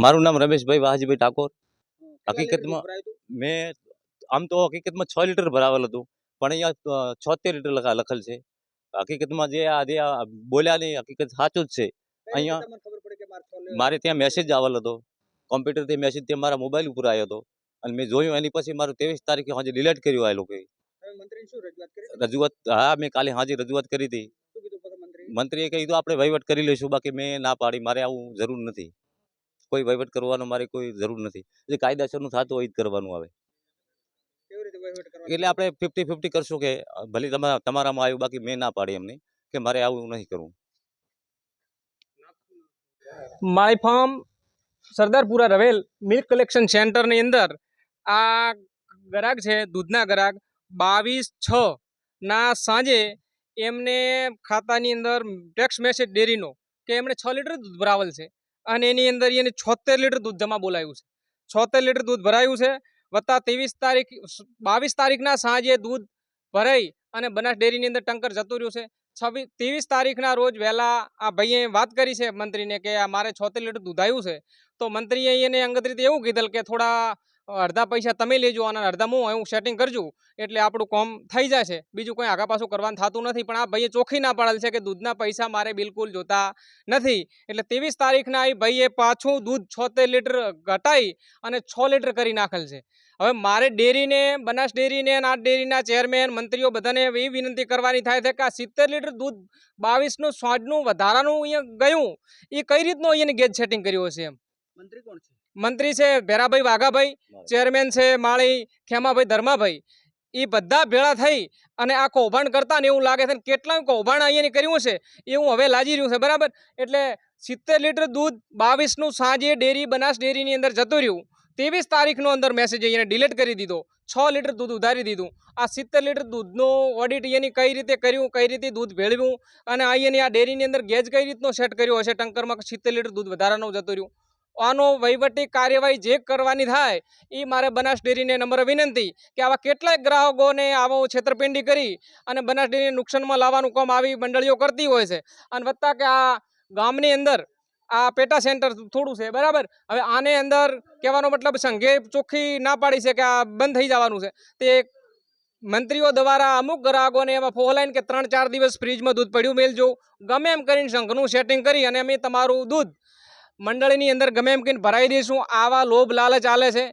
મારું નામ રમેશભાઈ વાહજીભાઈ ઠાકોર। કેટલા લીટર દૂધ હકીકતમાં ભરાયું હતું? મેં આમ તો હકીકતમાં 6 લીટર ભરાવેલ હતું, પણ અહીંયા 76 લીટર લખેલ છે। હકીકતમાં જે બોલ્યા ની હકીકત સાચું જ છે। કઈ રીતે અહીંયા તમને ખબર પડી કે મારે 6 મારે ત્યાં મેસેજ આવેલ હતો, કોમ્પ્યુટરથી મેસેજ તે મારા મોબાઈલ ઉપર આવ્યો હતો, અને મેં જોયું એની પછી મારું 23 તારીખે સાંજે ડિલીટ કર્યું આ લોકોએ। તમે મંત્રીને શું રજૂઆત કરી હતી? રજૂઆત હા મેં કાલે સાંજે રજૂઆત કરી હતી। શું કીધું પછી મંત્રીએ? મંત્રીએ કીધું આપણે વહીવટ કરી લઈશું, બાકી મેં ના પાડી, મારે આવું જરૂર નથી, કોઈ વહીવટ કરવાનો મારે કોઈ જરૂર નથી। જે કાયદાસરનું થતું હોય એ જ કરવાનું આવે। કેવી રીતે વહીવટ કરવાનો? એટલે આપણે 50-50 કરશું કે ભલે તમારામાં આવ્યું, બાકી મેં ના પાડી એમને કે મારે આવું નહીં કરવું। માય ફાર્મ સરદારપુરા રવેલ મિલ્ક કલેક્શન સેન્ટરની અંદર આ ગ્રાહક છે, દૂધના ગ્રાહક 22/6 ના સાંજે એમને ખાતાની અંદર ટેક્સ મેસેજ ડેરીનો કે એમણે 6 લીટર દૂધ ભરાવેલ છે, અને એની અંદર એને 76 લીટર દૂધ જમા બોલાવ્યું છે। 76 લીટર દૂધ ભરાયું છે, વત્તા 22 તારીખના સાંજે દૂધ ભરાઈ અને બનાસ ડેરીની અંદર ટંકર જતું રહ્યું છે। 23 તારીખના રોજ વહેલા આ ભાઈએ વાત કરી છે મંત્રીને કે મારે 76 લીટર દૂધ આવ્યું છે, તો મંત્રીએ એને અંગત રીતે એવું કીધેલ કે થોડા અડધા પૈસા તમે લેજો અને અડધા હું સેટિંગ કરજો, એટલે આપણું કામ થઈ જશે, બીજું કંઈ આગા પાછું કરવાનું થતું નથી। પણ આ ભાઈએ ચોખ્ખી ના પાડેલ છે કે દૂધના પૈસા મારે બિલકુલ જોતા નથી। એટલે 23 તારીખના એ ભાઈએ પાછું દૂધ 76 લીટર ઘટાઈ અને 6 લીટર કરી નાખેલ છે। હવે મારે ડેરીને, બનાસ ડેરીને અને આ ડેરીના ચેરમેન મંત્રીઓ બધાને એવી વિનંતી કરવાની થાય છે કે આ 70 લીટર દૂધ 22નું સાંજનું વધારાનું અહીંયા ગયું, એ કઈ રીતનું અહીંયા ગેજ સેટિંગ કર્યું હશે? એમ મંત્રી કોણ છે? મંત્રી છે ભેરાભાઈ વાઘાભાઈ, ચેરમેન છે માળી ખેમાભાઈ ધર્માભાઈ, એ બધા ભેળા થઈ અને આ કૌભાંડ કરતા ને એવું લાગે છે, કેટલાય કૌભાંડ અહીંયા કર્યું છે એવું હવે લાગી રહ્યું છે, બરાબર। એટલે 70 લીટર દૂધ 22નું સાંજે ડેરી બનાસ ડેરીની અંદર જતું રહ્યું, 23 તારીખનો અંદર મેસેજ અહીંયા ડિલીટ કરી દીધો, 6 લીટર દૂધ ઉધારી દીધું। આ 70 લીટર દૂધનું ઓડિટ એની કઈ રીતે કર્યું, કઈ રીતે દૂધ ભેળવ્યું, અને અહીંયાની આ ડેરીની અંદર ગેજ કઈ રીતનો સેટ કર્યો હશે ટંકરમાં 70 લીટર દૂધ વધારાનું જતું રહ્યું, આનો વહીવટી કાર્યવાહી જે કરવાની થાય એ મારે બનાસ ડેરીને નમ્ર વિનંતી કે આવા કેટલાય ગ્રાહકોને આવો છેતરપિંડી કરી અને બનાસ ડેરીને નુકસાનમાં લાવવાનું કામ આવી મંડળીઓ કરતી હોય છે। અને વત્તા કે આ ગામની અંદર આ પેટા સેન્ટર થોડું છે, બરાબર। હવે આને અંદર કહેવાનો મતલબ સંઘે ચોખ્ખી ના પાડી છે કે આ બંધ થઈ જવાનું છે, તે મંત્રીઓ દ્વારા અમુક ગ્રાહકોને એમાં ફોલાઈને કે 3-4 દિવસ ફ્રીજમાં દૂધ પડ્યું મેલજો, ગમે એમ કરીને સંઘનું સેટિંગ કરી અને અમે તમારું દૂધ મંડળીની અંદર ગમે એમ કરીને ભરાઈ દઈશું, આવા લોભ લાલચ ચાલે છે।